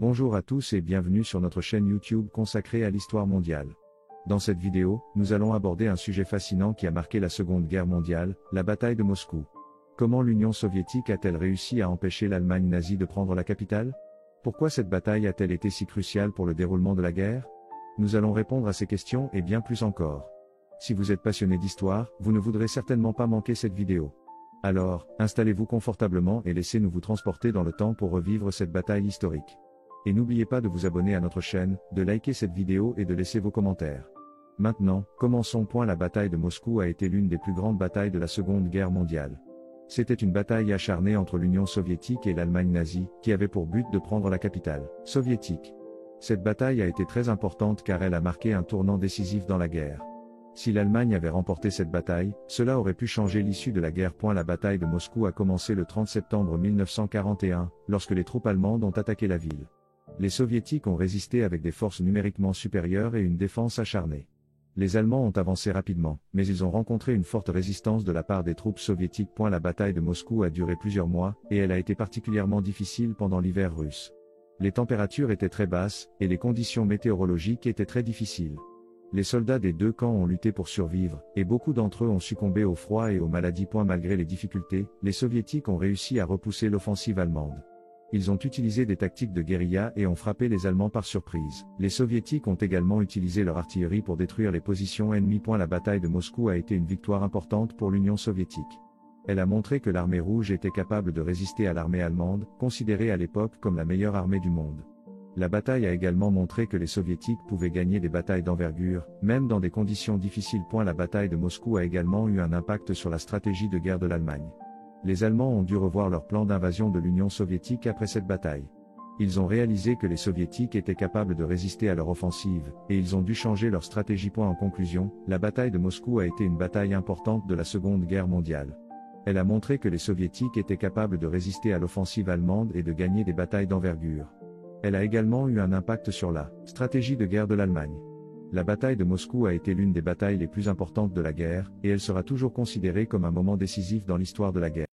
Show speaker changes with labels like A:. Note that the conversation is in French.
A: Bonjour à tous et bienvenue sur notre chaîne YouTube consacrée à l'histoire mondiale. Dans cette vidéo, nous allons aborder un sujet fascinant qui a marqué la Seconde Guerre mondiale, la bataille de Moscou. Comment l'Union soviétique a-t-elle réussi à empêcher l'Allemagne nazie de prendre la capitale? Pourquoi cette bataille a-t-elle été si cruciale pour le déroulement de la guerre? Nous allons répondre à ces questions et bien plus encore. Si vous êtes passionné d'histoire, vous ne voudrez certainement pas manquer cette vidéo. Alors, installez-vous confortablement et laissez-nous vous transporter dans le temps pour revivre cette bataille historique. Et n'oubliez pas de vous abonner à notre chaîne, de liker cette vidéo et de laisser vos commentaires. Maintenant, commençons. La bataille de Moscou a été l'une des plus grandes batailles de la Seconde Guerre mondiale. C'était une bataille acharnée entre l'Union soviétique et l'Allemagne nazie, qui avait pour but de prendre la capitale soviétique. Cette bataille a été très importante car elle a marqué un tournant décisif dans la guerre. Si l'Allemagne avait remporté cette bataille, cela aurait pu changer l'issue de la guerre. La bataille de Moscou a commencé le 30 septembre 1941, lorsque les troupes allemandes ont attaqué la ville. Les soviétiques ont résisté avec des forces numériquement supérieures et une défense acharnée. Les Allemands ont avancé rapidement, mais ils ont rencontré une forte résistance de la part des troupes soviétiques. La bataille de Moscou a duré plusieurs mois, et elle a été particulièrement difficile pendant l'hiver russe. Les températures étaient très basses, et les conditions météorologiques étaient très difficiles. Les soldats des deux camps ont lutté pour survivre, et beaucoup d'entre eux ont succombé au froid et aux maladies. Malgré les difficultés, les soviétiques ont réussi à repousser l'offensive allemande. Ils ont utilisé des tactiques de guérilla et ont frappé les Allemands par surprise. Les soviétiques ont également utilisé leur artillerie pour détruire les positions ennemies. La bataille de Moscou a été une victoire importante pour l'Union soviétique. Elle a montré que l'armée rouge était capable de résister à l'armée allemande, considérée à l'époque comme la meilleure armée du monde. La bataille a également montré que les soviétiques pouvaient gagner des batailles d'envergure, même dans des conditions difficiles. La bataille de Moscou a également eu un impact sur la stratégie de guerre de l'Allemagne. Les Allemands ont dû revoir leur plan d'invasion de l'Union soviétique après cette bataille. Ils ont réalisé que les soviétiques étaient capables de résister à leur offensive, et ils ont dû changer leur stratégie. En conclusion, la bataille de Moscou a été une bataille importante de la Seconde Guerre mondiale. Elle a montré que les soviétiques étaient capables de résister à l'offensive allemande et de gagner des batailles d'envergure. Elle a également eu un impact sur la stratégie de guerre de l'Allemagne. La bataille de Moscou a été l'une des batailles les plus importantes de la guerre, et elle sera toujours considérée comme un moment décisif dans l'histoire de la guerre.